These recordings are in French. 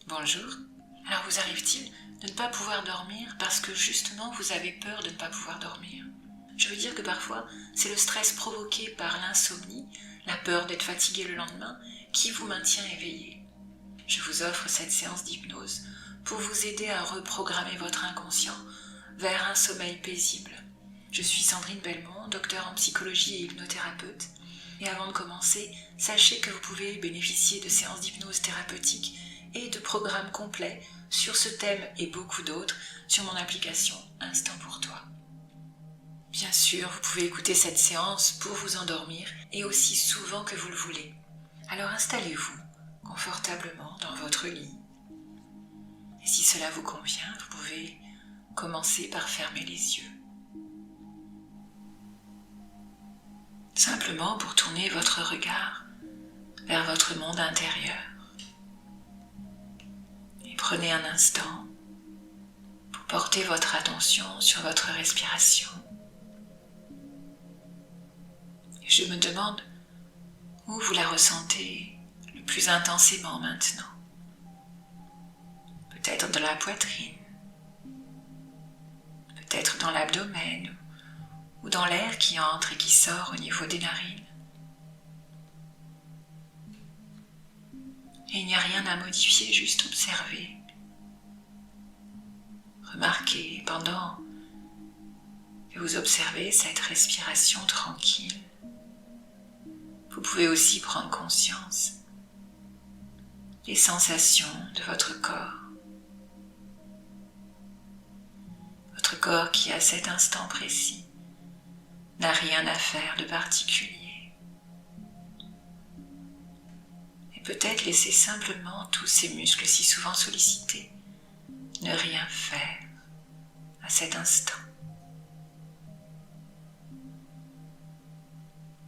Bonjour. Alors vous arrive-t-il de ne pas pouvoir dormir parce que justement vous avez peur de ne pas pouvoir dormir? Je veux dire que parfois c'est le stress provoqué par l'insomnie, la peur d'être fatigué le lendemain, qui vous maintient éveillé. Je vous offre cette séance d'hypnose pour vous aider à reprogrammer votre inconscient vers un sommeil paisible. Je suis Sandrine Belmont, docteure en psychologie et hypnothérapeute. Et avant de commencer, sachez que vous pouvez bénéficier de séances d'hypnose thérapeutique et de programmes complets sur ce thème et beaucoup d'autres sur mon application Instant pour toi. Bien sûr, vous pouvez écouter cette séance pour vous endormir et aussi souvent que vous le voulez. Alors installez-vous confortablement dans votre lit. Et si cela vous convient, vous pouvez commencer par fermer les yeux. Simplement pour tourner votre regard vers votre monde intérieur. Et prenez un instant pour porter votre attention sur votre respiration. Et je me demande où vous la ressentez le plus intensément maintenant. Peut-être dans la poitrine, peut-être dans l'abdomen ou dans l'air qui entre et qui sort au niveau des narines. Et il n'y a rien à modifier, juste observer. Remarquez pendant que vous observez cette respiration tranquille. Vous pouvez aussi prendre conscience des sensations de votre corps. Votre corps qui, à cet instant précis, n'a rien à faire de particulier. Et peut-être laisser simplement tous ces muscles si souvent sollicités ne rien faire à cet instant.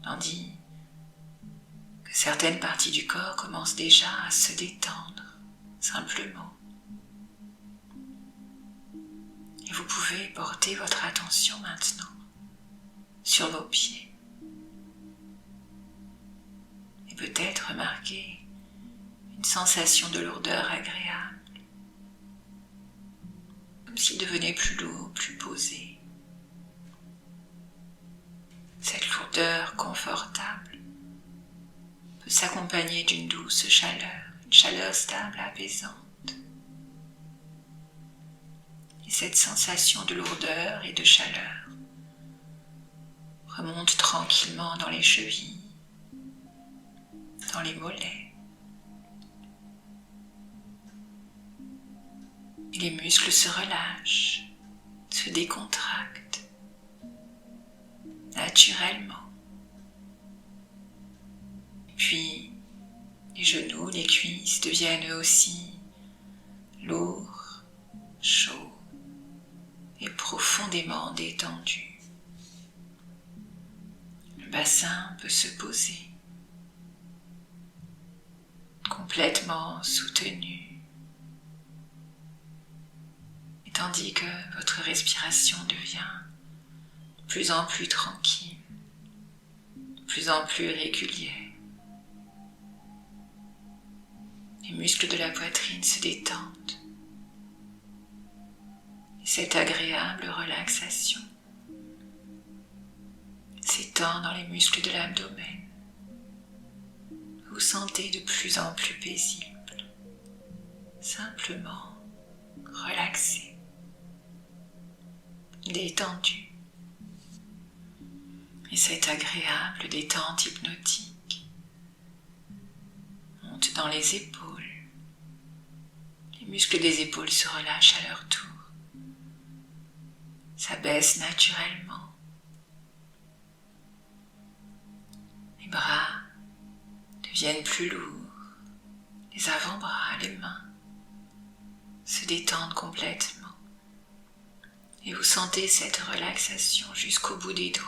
Tandis que certaines parties du corps commencent déjà à se détendre simplement. Et vous pouvez porter votre attention maintenant sur vos pieds. Et peut-être remarquer une sensation de lourdeur agréable, comme s'ils devenaient plus lourds, plus posés. Cette lourdeur confortable peut s'accompagner d'une douce chaleur, une chaleur stable, apaisante. Et cette sensation de lourdeur et de chaleur remonte tranquillement dans les chevilles, dans les mollets. Et les muscles se relâchent, se décontractent naturellement. Puis les genoux, les cuisses deviennent eux aussi lourds, chauds et profondément détendus. Le bassin peut se poser, complètement soutenu. Et tandis que votre respiration devient de plus en plus tranquille, de plus en plus régulière, les muscles de la poitrine se détendent. Et cette agréable relaxation s'étend dans les muscles de l'abdomen. Vous vous sentez de plus en plus paisible, simplement relaxé, détendu. Et cette agréable détente hypnotique monte dans les épaules. Les muscles des épaules se relâchent à leur tour. Ça baisse naturellement. Les bras deviennent plus lourds. Les avant-bras, les mains se détendent complètement. Et vous sentez cette relaxation jusqu'au bout des doigts.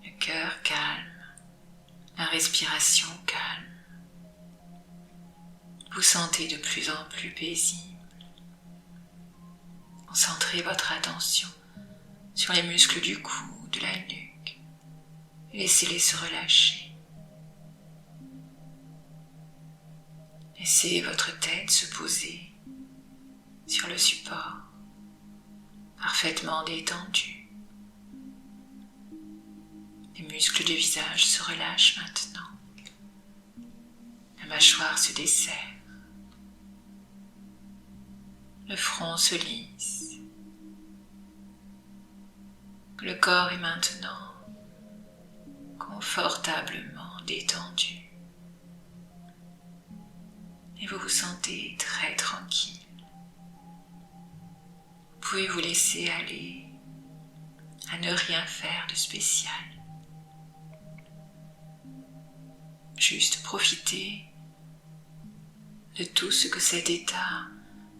Le cœur calme, la respiration calme. Vous sentez de plus en plus paisible. Concentrez votre attention sur les muscles du cou, de la nuque Laissez-les se relâcher. Laissez votre tête se poser sur le support, parfaitement détendu. Les muscles du visage se relâchent maintenant. La mâchoire se desserre. Le front se lisse. Le corps est maintenant confortablement détendu. Et vous vous sentez très tranquille. Vous pouvez vous laisser aller à ne rien faire de spécial. Juste profiter de tout ce que cet état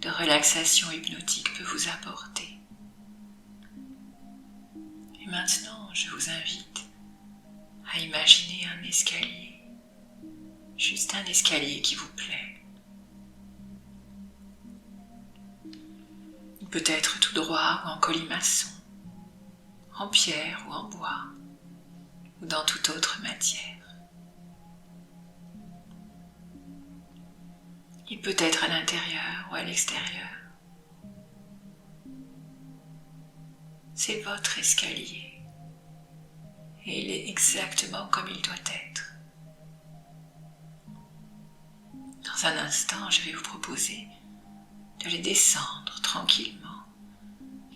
de relaxation hypnotique peut vous apporter. Et maintenant, je vous invite à imaginer un escalier, juste un escalier qui vous plaît. Il peut être tout droit ou en colimaçon, en pierre ou en bois, ou dans toute autre matière. Il peut être à l'intérieur ou à l'extérieur. C'est votre escalier et il est exactement comme il doit être. Dans un instant, je vais vous proposer de les descendre tranquillement,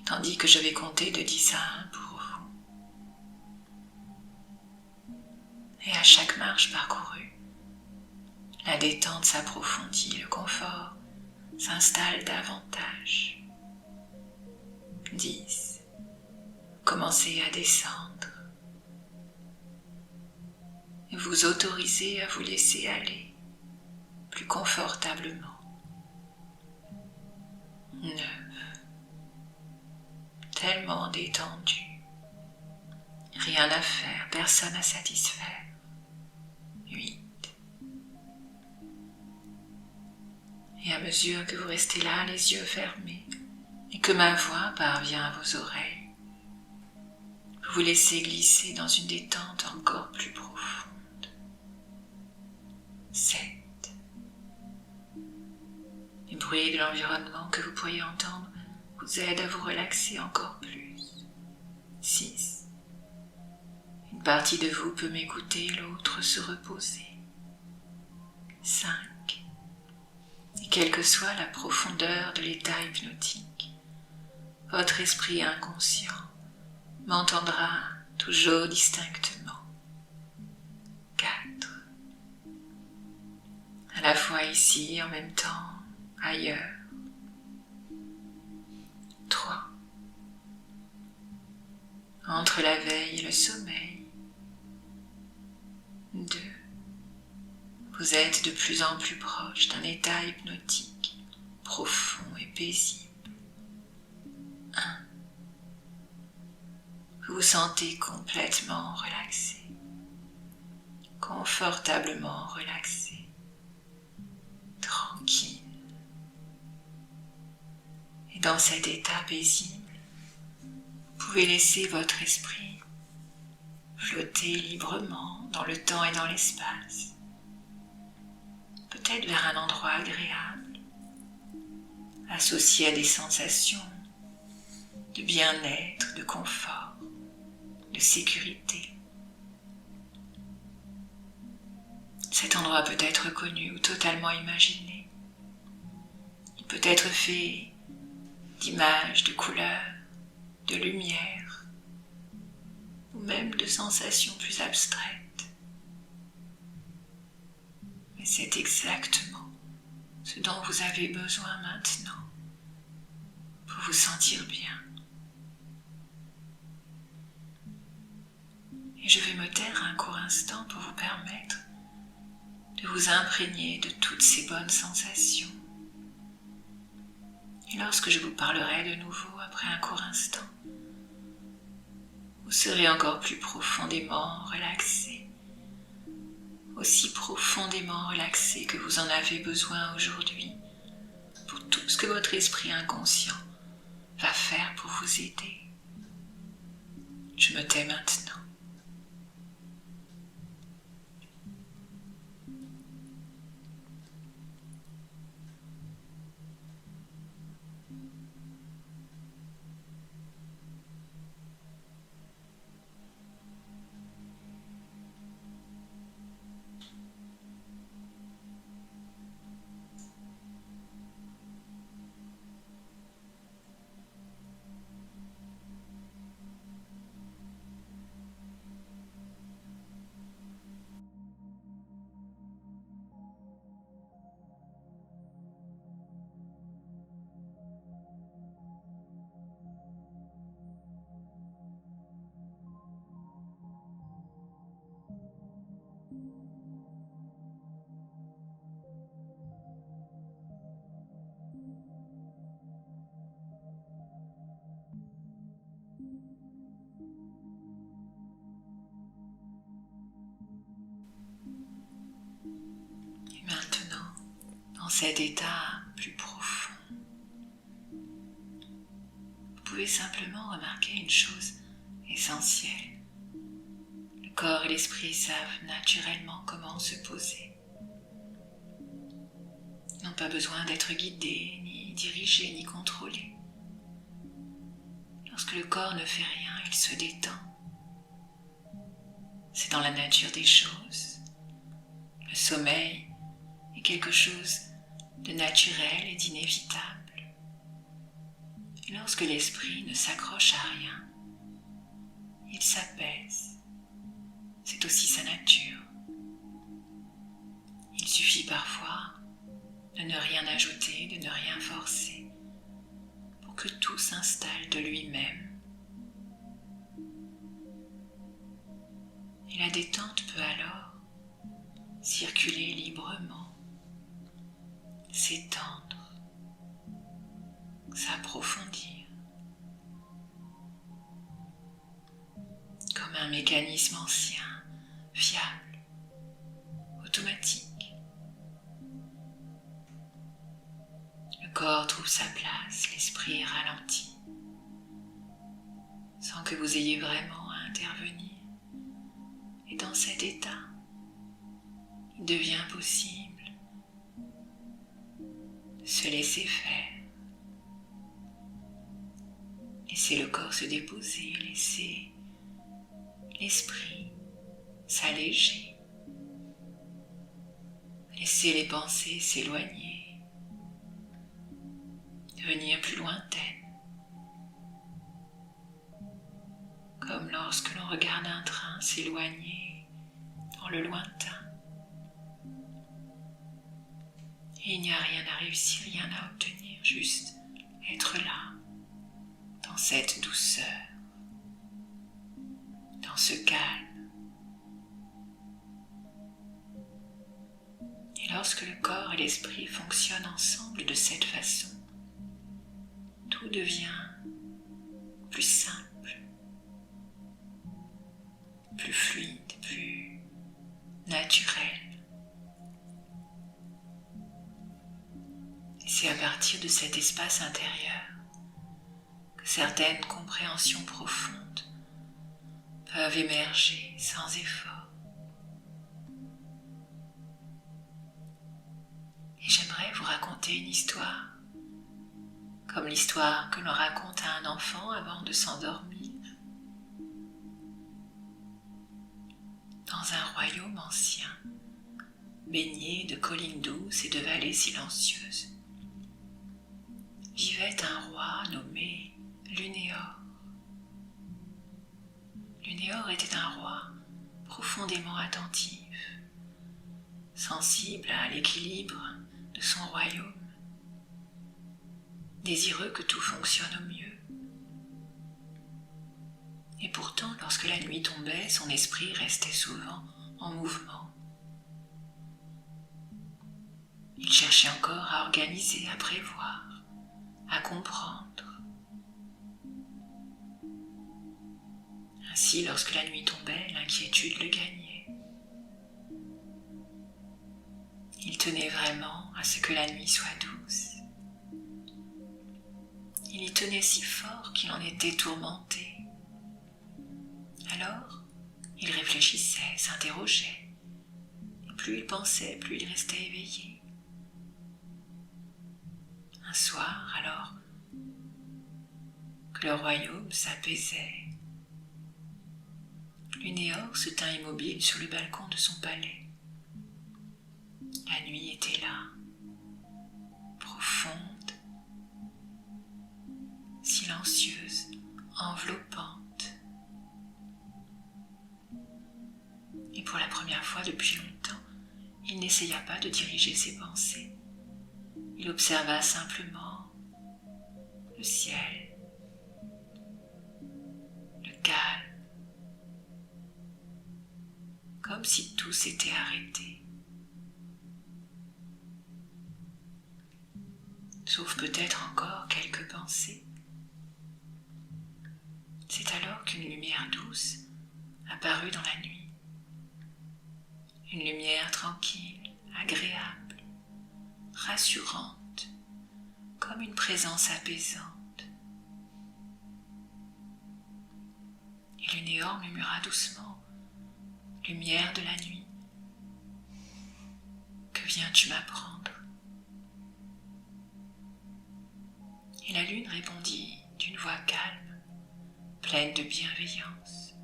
tandis que je vais compter de 10 à 1 pour vous. Et à chaque marche parcourue, la détente s'approfondit, le confort s'installe davantage. 10. Commencez à descendre. Et vous autorisez à vous laisser aller plus confortablement. 9. Tellement détendu. Rien à faire, personne à satisfaire. 8. Et à mesure que vous restez là, les yeux fermés, et que ma voix parvient à vos oreilles, vous vous laissez glisser dans une détente encore plus profonde. 7. Les bruits de l'environnement que vous pourriez entendre vous aident à vous relaxer encore plus. 6. Une partie de vous peut m'écouter, l'autre se reposer. 5. Et quelle que soit la profondeur de l'état hypnotique, votre esprit inconscient m'entendra toujours distinctement. 4. À la fois ici, en même temps, ailleurs. 3. Entre la veille et le sommeil. 2. Vous êtes de plus en plus proche d'un état hypnotique, profond et paisible. 1. Vous vous sentez complètement relaxé, confortablement relaxé, tranquille. Et dans cet état paisible, vous pouvez laisser votre esprit flotter librement dans le temps et dans l'espace. Peut-être vers un endroit agréable, associé à des sensations de bien-être, de confort, de sécurité. Cet endroit peut être connu ou totalement imaginé. Il peut être fait d'images, de couleurs, de lumière, ou même de sensations plus abstraites. Mais c'est exactement ce dont vous avez besoin maintenant pour vous sentir bien. Et je vais me taire un court instant pour vous permettre de vous imprégner de toutes ces bonnes sensations. Et lorsque je vous parlerai de nouveau après un court instant, vous serez encore plus profondément relaxé, aussi profondément relaxé que vous en avez besoin aujourd'hui pour tout ce que votre esprit inconscient va faire pour vous aider. Je me tais maintenant. Maintenant, dans cet état plus profond, vous pouvez simplement remarquer une chose essentielle. Le corps et l'esprit savent naturellement comment se poser. Ils n'ont pas besoin d'être guidés, ni dirigés, ni contrôlés. Lorsque le corps ne fait rien, il se détend. C'est dans la nature des choses. Le sommeil est quelque chose de naturel et d'inévitable. Et lorsque l'esprit ne s'accroche à rien, il s'apaise. C'est aussi sa nature. Il suffit parfois de ne rien ajouter, de ne rien forcer, pour que tout s'installe de lui-même. Et la détente peut alors circuler librement, s'étendre, s'approfondir, comme un mécanisme ancien, fiable, automatique. Le corps trouve sa place, l'esprit ralentit, sans que vous ayez vraiment à intervenir. Et dans cet état, il devient possible de se laisser faire. Laissez le corps se déposer, laissez l'esprit s'alléger. Laissez les pensées s'éloigner, devenir plus lointaines. Comme lorsque l'on regarde un train s'éloigner dans le lointain. Et il n'y a rien à réussir, rien à obtenir, juste être là, dans cette douceur, dans ce calme. Et lorsque le corps et l'esprit fonctionnent ensemble de cette façon, tout devient plus simple, plus fluide, plus naturel. Et c'est à partir de cet espace intérieur que certaines compréhensions profondes peuvent émerger sans effort. Et j'aimerais vous raconter une histoire, comme l'histoire que l'on raconte à un enfant avant de s'endormir. Dans un royaume ancien, baigné de collines douces et de vallées silencieuses, vivait un roi nommé Lunéor. Lunéor était un roi profondément attentif, sensible à l'équilibre de son royaume, désireux que tout fonctionne au mieux. Et pourtant, lorsque la nuit tombait, son esprit restait souvent en mouvement. Il cherchait encore à organiser, à prévoir, à comprendre. Ainsi, lorsque la nuit tombait, l'inquiétude le gagnait. Il tenait vraiment à ce que la nuit soit douce. Il y tenait si fort qu'il en était tourmenté. Alors, il réfléchissait, s'interrogeait. Et plus il pensait, plus il restait éveillé. Un soir, alors que le royaume s'apaisait, Lunéor se tint immobile sur le balcon de son palais. La nuit était là, profonde, silencieuse, enveloppante. Et pour la première fois depuis longtemps, il n'essaya pas de diriger ses pensées. Il observa simplement le ciel, le calme, comme si tout s'était arrêté. Sauf peut-être encore quelques pensées. C'est alors qu'une lumière douce apparut dans la nuit. Une lumière tranquille, agréable, rassurante, comme une présence apaisante. Et Lunéor murmura doucement, « Lumière de la nuit, que viens-tu m'apprendre ?» Et la lune répondit d'une voix calme, pleine de bienveillance.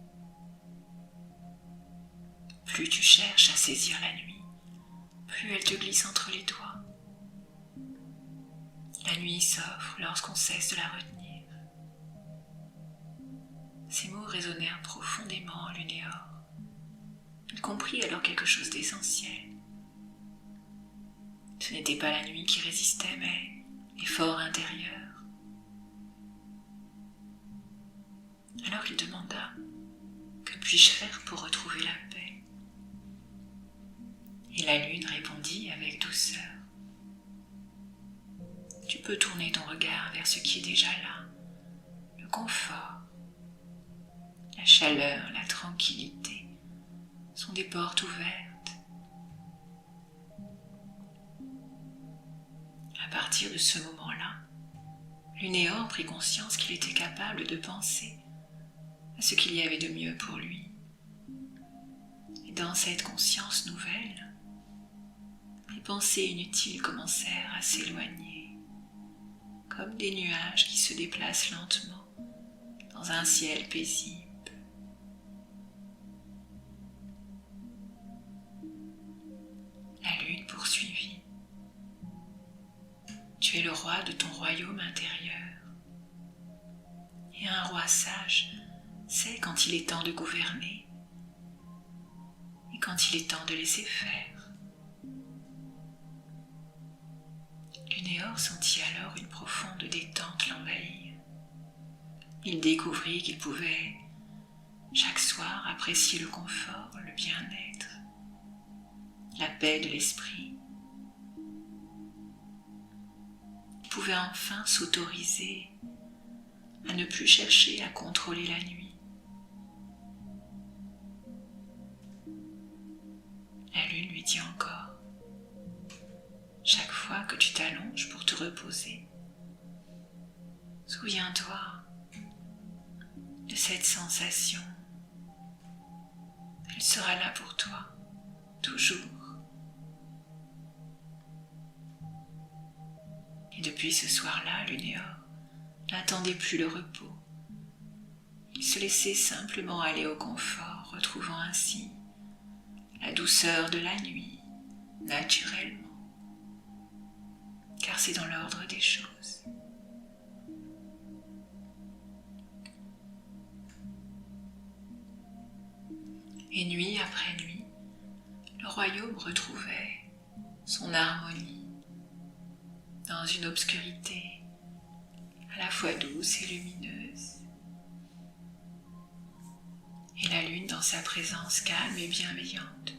« Plus tu cherches à saisir la nuit, plus elle te glisse entre les doigts. La nuit s'offre lorsqu'on cesse de la retenir. » Ces mots résonnèrent profondément en Lunéor. Il comprit alors quelque chose d'essentiel. Ce n'était pas la nuit qui résistait, mais l'effort intérieur. Alors il demanda « Que puis-je faire pour retrouver la paix ?» Et la lune répondit avec douceur « Tu peux tourner ton regard vers ce qui est déjà là, le confort, la chaleur, la tranquillité sont des portes ouvertes. À partir de ce moment-là, Lunéor prit conscience qu'il était capable de penser à ce qu'il y avait de mieux pour lui. Et dans cette conscience nouvelle, les pensées inutiles commencèrent à s'éloigner, comme des nuages qui se déplacent lentement dans un ciel paisible. La lune poursuivit. « Tu es le roi de ton royaume intérieur. Et un roi sage sait quand il est temps de gouverner et quand il est temps de laisser faire. » Lunéor sentit alors une profonde détente l'envahir. Il découvrit qu'il pouvait, chaque soir, apprécier le confort, le bien-être, la paix de l'esprit. Il pouvait enfin s'autoriser à ne plus chercher à contrôler la nuit. La lune lui dit encore, « Chaque fois que tu t'allonges pour te reposer, souviens-toi de cette sensation. Elle sera là pour toi, toujours. » Et depuis ce soir-là, Lunéor n'attendait plus le repos. Il se laissait simplement aller au confort, retrouvant ainsi la douceur de la nuit, naturellement, car c'est dans l'ordre des choses. Et nuit après nuit, le royaume retrouvait son harmonie dans une obscurité à la fois douce et lumineuse. Et la lune, dans sa présence calme et bienveillante,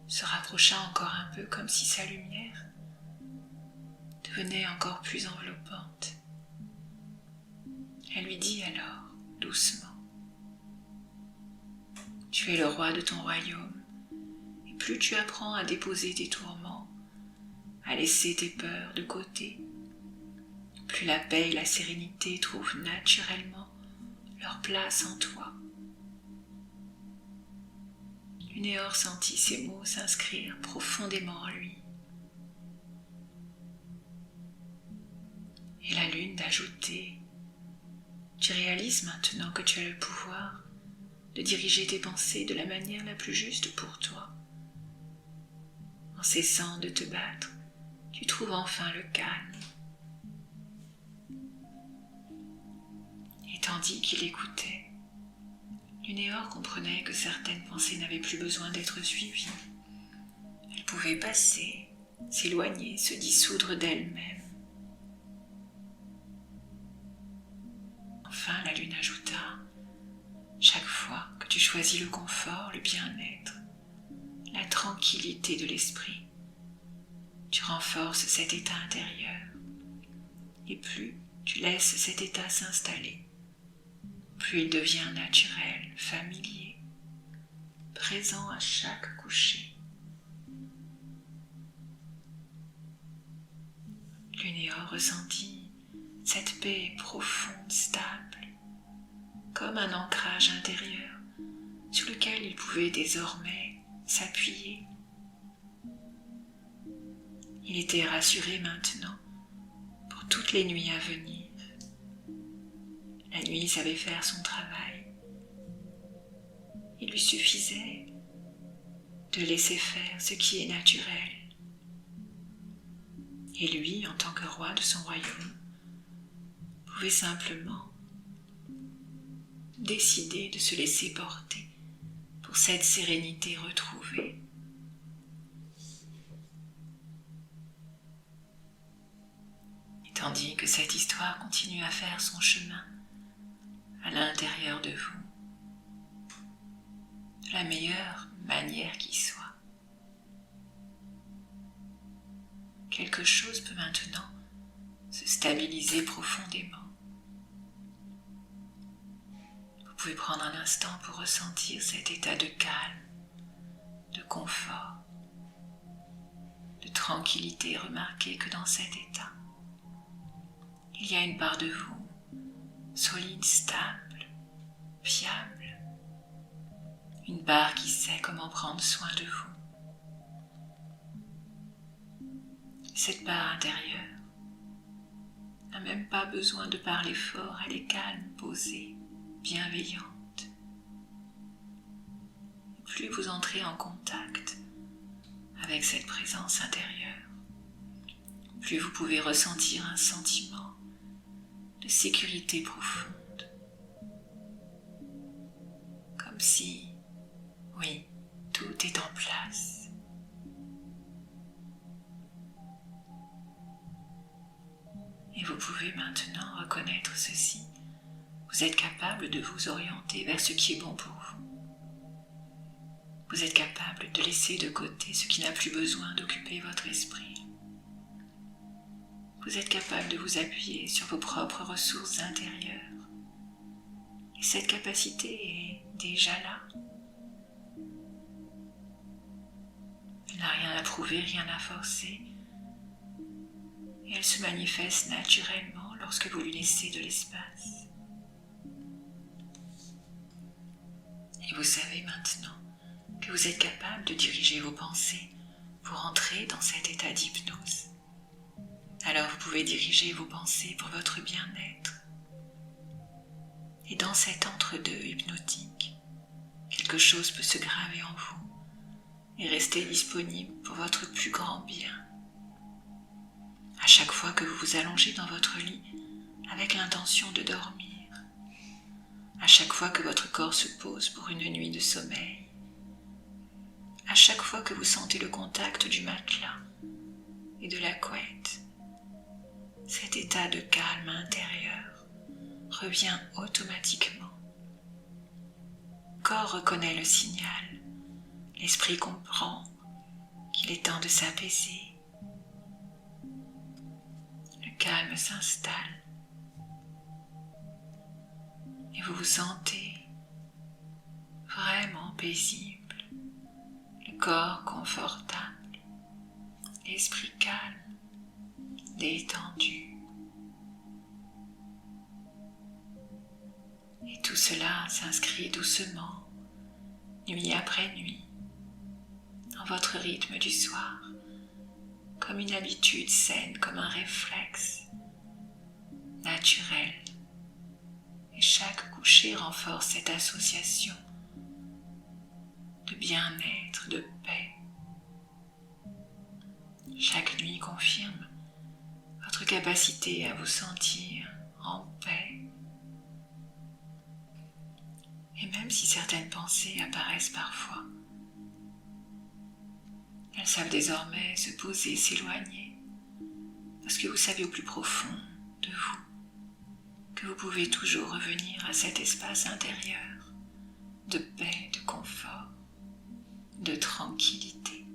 se rapprocha encore un peu comme si sa lumière devenait encore plus enveloppante. Elle lui dit alors, doucement, « Tu es le roi de ton royaume, et plus tu apprends à déposer tes tourments, à laisser tes peurs de côté, plus la paix et la sérénité trouvent naturellement leur place en toi. » Lunéor sentit ces mots s'inscrire profondément en lui. Et la lune d'ajouter, « Tu réalises maintenant que tu as le pouvoir de diriger tes pensées de la manière la plus juste pour toi. En cessant de te battre, tu trouves enfin le calme. » Et tandis qu'il écoutait, Lunéor comprenait que certaines pensées n'avaient plus besoin d'être suivies. Elles pouvaient passer, s'éloigner, se dissoudre d'elles-mêmes. Enfin, la lune ajouta, « Chaque fois que tu choisis le confort, le bien-être, la tranquillité de l'esprit, tu renforces cet état intérieur. Et plus tu laisses cet état s'installer, plus il devient naturel, familier, présent à chaque coucher, ressenti cette paix profonde, stable, comme un ancrage intérieur sur lequel il pouvait désormais s'appuyer. Il était rassuré maintenant pour toutes les nuits à venir. La nuit savait faire son travail. Il lui suffisait de laisser faire ce qui est naturel. Et lui, en tant que roi de son royaume, pouvait simplement décider de se laisser porter pour cette sérénité retrouvée. Et tandis que cette histoire continue à faire son chemin à l'intérieur de vous, de la meilleure manière qui soit, quelque chose peut maintenant se stabiliser profondément. Vous pouvez prendre un instant pour ressentir cet état de calme, de confort, de tranquillité. Remarquez que dans cet état, il y a une part de vous solide, stable, fiable, une part qui sait comment prendre soin de vous. Cette part intérieure n'a même pas besoin de parler fort, elle est calme, posée, bienveillante. Et plus vous entrez en contact avec cette présence intérieure, plus vous pouvez ressentir un sentiment de sécurité profonde. Comme si, oui, tout est en place. Et vous pouvez maintenant reconnaître ceci. Vous êtes capable de vous orienter vers ce qui est bon pour vous. Vous êtes capable de laisser de côté ce qui n'a plus besoin d'occuper votre esprit. Vous êtes capable de vous appuyer sur vos propres ressources intérieures. Et cette capacité est déjà là. Elle n'a rien à prouver, rien à forcer. Et elle se manifeste naturellement lorsque vous lui laissez de l'espace. Et vous savez maintenant que vous êtes capable de diriger vos pensées pour entrer dans cet état d'hypnose. Alors vous pouvez diriger vos pensées pour votre bien-être. Et dans cet entre-deux hypnotique, quelque chose peut se graver en vous et rester disponible pour votre plus grand bien. À chaque fois que vous vous allongez dans votre lit avec l'intention de dormir, à chaque fois que votre corps se pose pour une nuit de sommeil, à chaque fois que vous sentez le contact du matelas et de la couette, cet état de calme intérieur revient automatiquement. Le corps reconnaît le signal, l'esprit comprend qu'il est temps de s'apaiser. Le calme s'installe et vous vous sentez vraiment paisible, le corps confortable, l'esprit calme, détendu. Et tout cela s'inscrit doucement, nuit après nuit, dans votre rythme du soir, comme une habitude saine, comme un réflexe naturel. Et chaque coucher renforce cette association de bien-être, de paix. Chaque nuit confirme votre capacité à vous sentir en paix. Et même si certaines pensées apparaissent parfois, elles savent désormais se poser, s'éloigner, parce que vous savez au plus profond de vous que vous pouvez toujours revenir à cet espace intérieur de paix, de confort, de tranquillité.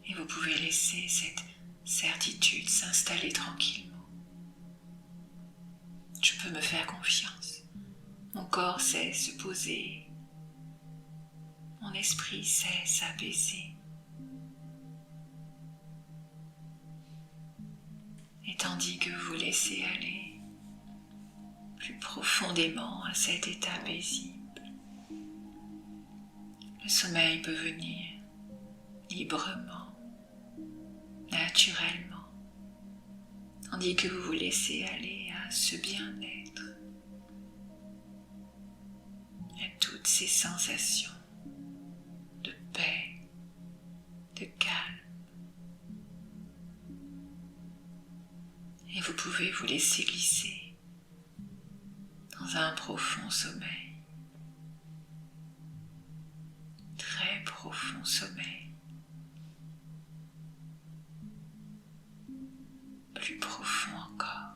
Et vous pouvez laisser cette certitude s'installer tranquillement. Je peux me faire confiance. Mon corps sait se poser. mon esprit sait s'apaiser. Et tandis que vous laissez aller plus profondément à cet état paisible, le sommeil peut venir librement, naturellement, tandis que vous vous laissez aller à ce bien-être, à toutes ces sensations de paix, de calme. Et vous pouvez vous laisser glisser dans un profond sommeil, très profond sommeil, plus profond encore.